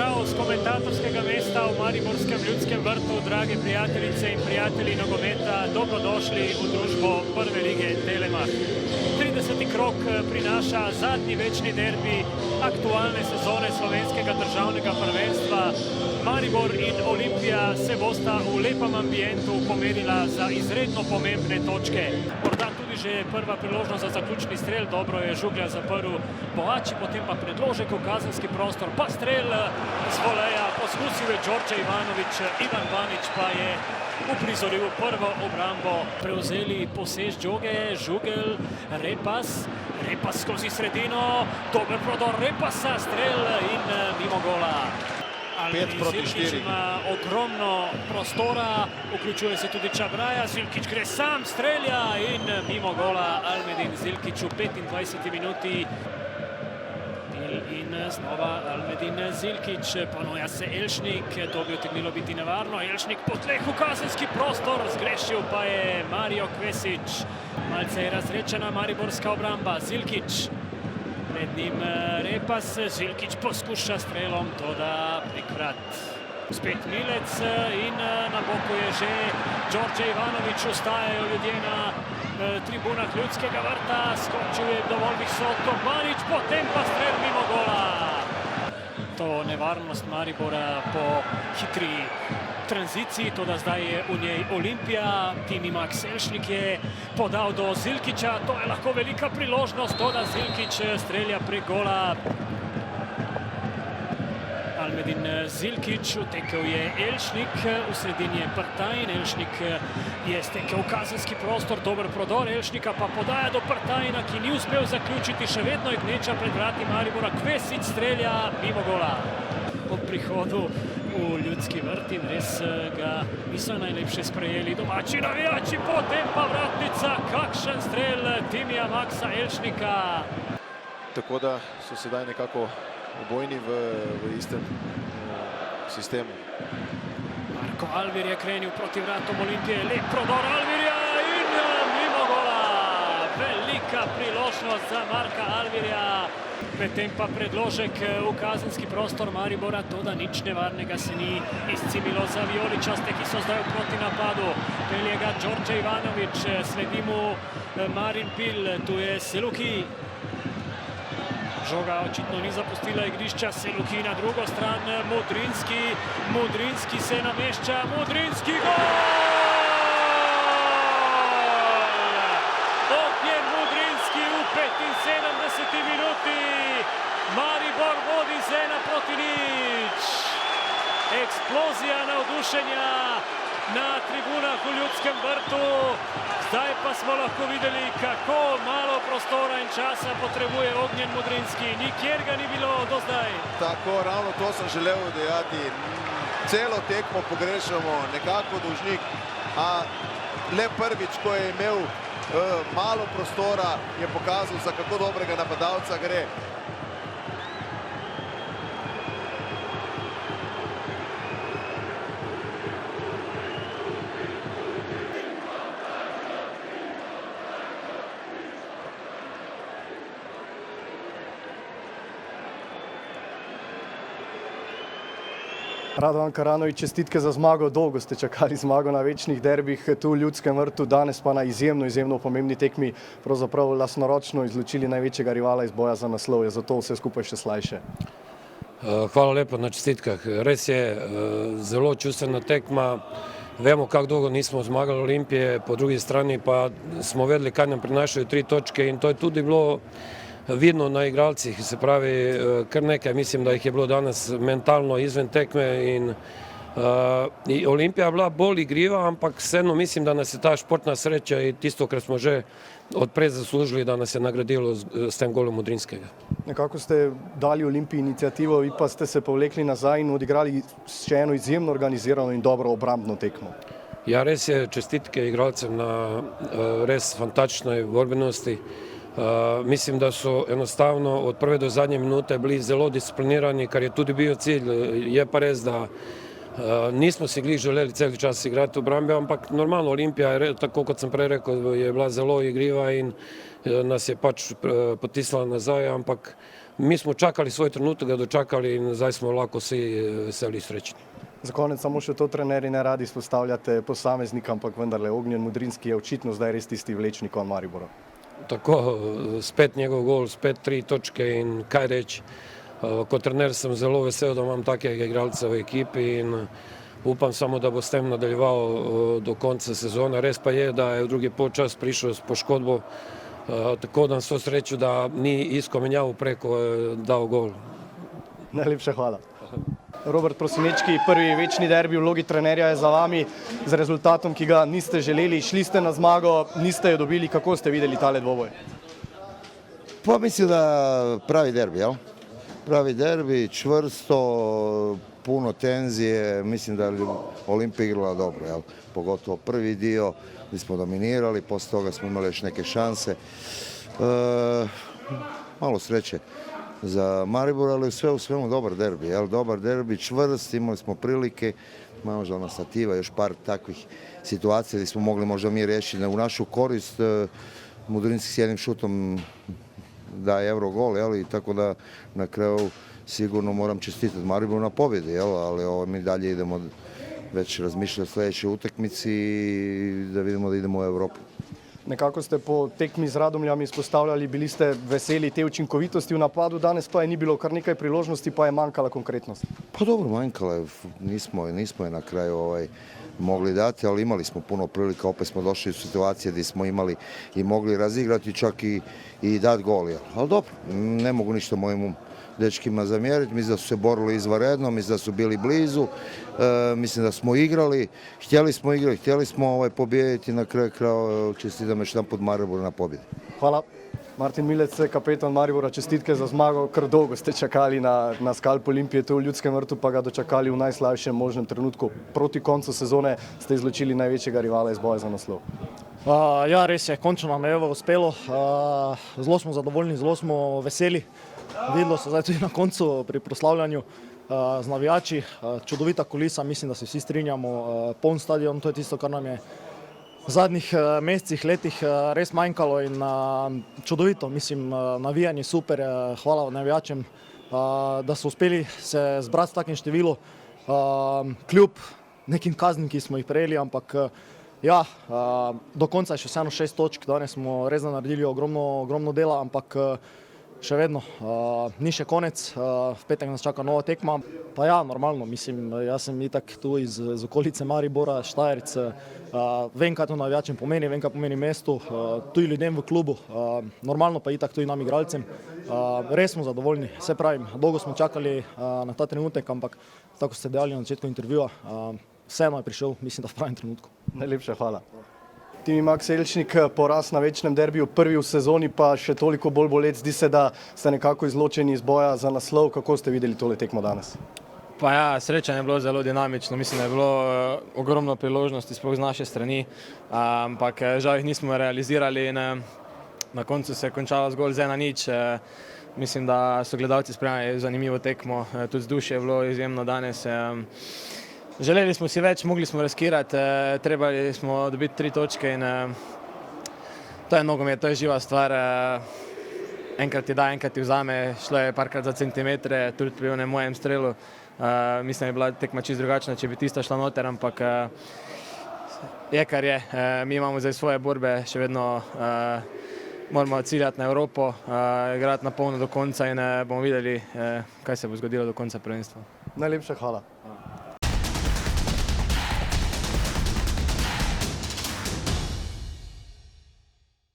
pozdrav z komentatorskega mesta v Mariborskem Ljudskem vrtu, drage prijateljice in prijatelji nogometa, dobrodošli v družbo prve lige Telemach. 30. krog prinaša zadnji večni derbi aktualne sezone slovenskega državnega prvenstva. Maribor in Olimpija se bosta v lepem ambientu pomerila za izredno pomembne točke. Morda tudi že prva priložnost za zaključni strel, dobro je Žuglja zaprl Boači, potem pa predložek v kazenski prostor, pa strel z voleja, poskusil je Đorđe Ivanović, Ivan Banić pa je uprizoril prvo obrambo. Prevzeli posež žoge, Žugel, Repas skozi sredino, dober prodor Repasa, strel in mimo gola. 5 proti 4. Ima ogromno prostora, vključuje se tudi Čabraja, Zilkić gre sam, strelja in mimo gola Almedin Zilkić v 25. minuti. In znova Almedin Zilkić, ponuja se Elšnik, to bi utegnilo biti nevarno. Elšnik po tleh v kazenski prostor, zgrešil pa je Mario Kvesić. Malce je razrečena mariborska obramba, Zilkić. Pred njim Repas, Zilkić poskuša strelom, toda prikrat. Spet Milec in na boku je že Đorđe Ivanović, ustajajo ljudje na tribunah Ljudskega vrta, skočil je dovolj visoko Banić, potem pa strel mimo gola. To nevarnost Maribora po hitri tranziciji, toda zdaj je v njej Olimpija. Timi Max Elšnik je podal do Zilkića, to je lahko velika priložnost, toda Zilkić strelja prek gola. Almedin Zilkić, utekel je Elšnik, v sredini je Prtajn, Elšnik je stekel v kazenski prostor, dober prodor Elšnika pa podaja do Prtajna, ki ni uspel zaključiti, še vedno je gneča pred vrati Maribora, Kvesić strelja mimo gola. Po prihodu v Ljudski vrt in res ga niso najlepše sprejeli domači navijači, potem pa vratnica, kakšen strel Timija Maxa Elšnika. Tako da so sedaj nekako obojni v istem sistemu. Marko Alvir je krenil proti vratom Olimpije, lep prodor Alvirja in mimo gola. Velika priložnost za Marka Alvirja. Medtem pa predložek v kazenski prostor Maribora, toda nič nevarnega se ni izcimilo za vijoličaste, ki so zdaj v proti napadu. Pelje ga Đorđe Ivanović, sledi mu Marin Pil, tu je Seluki. Žoga očitno ni zapustila igrišča, Seluki na drugo stran, Mudrinski se namešča, Mudrinski gol! Ognjen Mudrinski v 75. minuti, Maribor vodi z 1:0. Eksplozija navdušenja na tribunah v Ljudskem vrtu. Zdaj pa smo lahko videli, kako malo prostora in časa potrebuje Ognjen Mudrinski. Nikjer ga ni bilo do zdaj. Tako, ravno to sem želel dejati. Celo tekmo pogrešamo nekako Dolžnik, a le prvič, ko je imel malo prostora, je pokazal, za kako dobrega napadalca gre. Radovan Karanović, čestitke za zmago. Dolgo ste čakali zmago na večnih derbih tu v Ljudskem vrtu, danes pa na izjemno pomembni tekmi, pravzaprav lastnoročno izločili največjega rivala iz boja za naslov. Je zato vse skupaj še slajše? Hvala lepo na čestitkah. Res je zelo čustvena tekma. Vemo, kako dolgo nismo zmagali Olimpije, po drugi strani pa smo vedeli, kaj nam prinašajo 3 točke in to je tudi bilo vidno na igralcih, se pravi kar nekaj, mislim, da jih je bilo danes mentalno izven tekme in Olimpija je bila bolj igriva, ampak vseeno mislim, da nas je ta športna sreča in tisto, kar smo že odprej zaslužili, da nas je nagradilo s tem golom Mudrinskega. Nekako ste dali Olimpiji inicijativo, vi pa ste se povlekli nazaj in odigrali še eno izjemno organizirano in dobro obrambno tekmo. Ja, res je, čestitke igralcem na res fantastičnoj borbenosti. Mislim, da so enostavno od prve do zadnje minute bili zelo disciplinirani, kar je tudi bil cilj. Je pa res, da Nismo si glih želeli celi čas igrati v obrambi, ampak normalno Olimpija je, tako kot sem prej rekel, je bila zelo igriva in nas je pač potisnila nazaj, ampak mi smo čakali svoj trenutek, ga dočakali in zdaj smo lahko vsi veseli srečni. Za konec samo še to, trenerji ne radi izpostavljate posameznika, ampak vendarle Ognjen Mudrinski je očitno zdaj res tisti vlečni konj Maribora. Tako, spet njegov gol, spet 3 točke in kaj reči. Kot trener sem zelo vesel, da imam takega igralca v ekipi in upam samo, da bo s tem nadaljeval do konca sezone. Res pa je, da je v drugi polčas prišel s poškodbo, tako da so srečo, da ni iskal menjavo preko dal gol. Najlepša hvala. Robert Prosinečki, prvi večni derbi v vlogi trenerja je za vami, z rezultatom, ki ga niste želeli. Šli ste na zmago, niste jo dobili. Kako ste videli tale dvoboj? Pa mislim da pravi derbi, jel? Pravi derbi, čvrsto, puno tenzije, mislim da je Olimpija igrala dobro, jel? Pogotovo prvi dio gdje smo dominirali, poslije toga smo imali još neke šanse. Malo sreće za Maribor, ali sve u svemu dobar derbi, jel? Dobar derbi, čvrst, imali smo prilike, možda ona stativa, još par takvih situacija gdje smo mogli možda mi riješiti u našu korist. Mudrinski s jednim šutom daje Eurogol, jel? I tako da na kraju sigurno moram čestitati Mariboru na pobjedi, jel? Ali mi dalje idemo već razmišljati o sljedećoj utakmici i da vidimo da idemo u Europu. Nekako ste po tekmi z Radomljami izpostavljali, bili ste veseli te učinkovitosti v napadu, danes pa je ni bilo kar nekaj priložnosti, pa je manjkala konkretnost. Pa dobro, manjkala je, nismo je na kraju mogli dati, ali imali smo puno prilika, opet smo došli u situacije gdje smo imali i mogli razigrati čak i dati gol. Ali dobro, ne mogu ništa mojim dečkima zamjeriti, mislim da su se borili izvanredno, mislim da su bili blizu, mislim da smo igrali, htjeli smo pobijediti, na kraju kraja čestitam još jedan put Mariboru na pobjedi. Hvala. Martin Milec, kapetan Maribora, čestitke za zmago, kar dolgo ste čakali na skalp Olimpije, to v Ljudskem vrtu, pa ga dočakali v najslabšem možnem trenutku. Proti koncu sezone ste izločili največjega rivala iz boja za naslov. Ja, res je, končno nam je uspelo, zelo smo zadovoljni, zelo smo veseli. Videlo se zdaj tudi na koncu pri proslavljanju z navijači, čudovita kulisa, mislim, da se vsi strinjamo, poln stadion, to je tisto, kar nam je v zadnjih mesecih, letih res manjkalo in čudovito, mislim, navijanje super, hvala navijačem, da so uspeli se zbrati v takem številu, kljub nekim kaznim, ki smo jih prejeli, ampak ja, do konca je še vseeno 6 točk, danes smo res naredili ogromno dela, ampak še vedno, ni še konec, v petek nas čaka nova tekma. Pa ja, normalno, mislim, jaz sem itak tu iz okolice Maribora, Štajerc, vem, kaj to navijačem pomeni, vem, kaj pomeni mestu, tudi ljudem v klubu, normalno pa itak tudi nam igralcem. Res smo zadovoljni, se pravim, dolgo smo čakali na ta trenutek, ampak tako ste dejali na začetku intervjuja, vseeno je prišel, mislim, da v pravem trenutku. Najlepša hvala. Timi Max Elšnik, poraz na večnem derbiju, prvi v sezoni, pa še toliko bolj bolet. Zdi se, da ste nekako izločeni iz boja za naslov. Kako ste videli tole tekmo danes? Pa ja, srečanje je bilo zelo dinamično. Mislim, da je bilo ogromno priložnosti, sploh z naše strani, ampak žal jih nismo realizirali in na koncu se je končalo zgolj z 1-0. Mislim, da so gledalci spremljali zanimivo tekmo, tudi vzdušje je bilo izjemno danes. Želeli smo si več, mogli smo riskirati, trebali smo dobiti 3 točke in to je nogomet, to je živa stvar. Enkrat ti da, enkrat ti vzame, šlo je parkrat za centimetre, tudi pri onem mojem strelu. Mislim, da je bila tekma čisto drugačna, če bi tista šla noter, ampak je kar je. Mi imamo zdaj svoje borbe, še vedno moramo ciljati na Evropo, igrati na polno do konca in bomo videli, kaj se bo zgodilo do konca prvenstva. Najlepša hvala.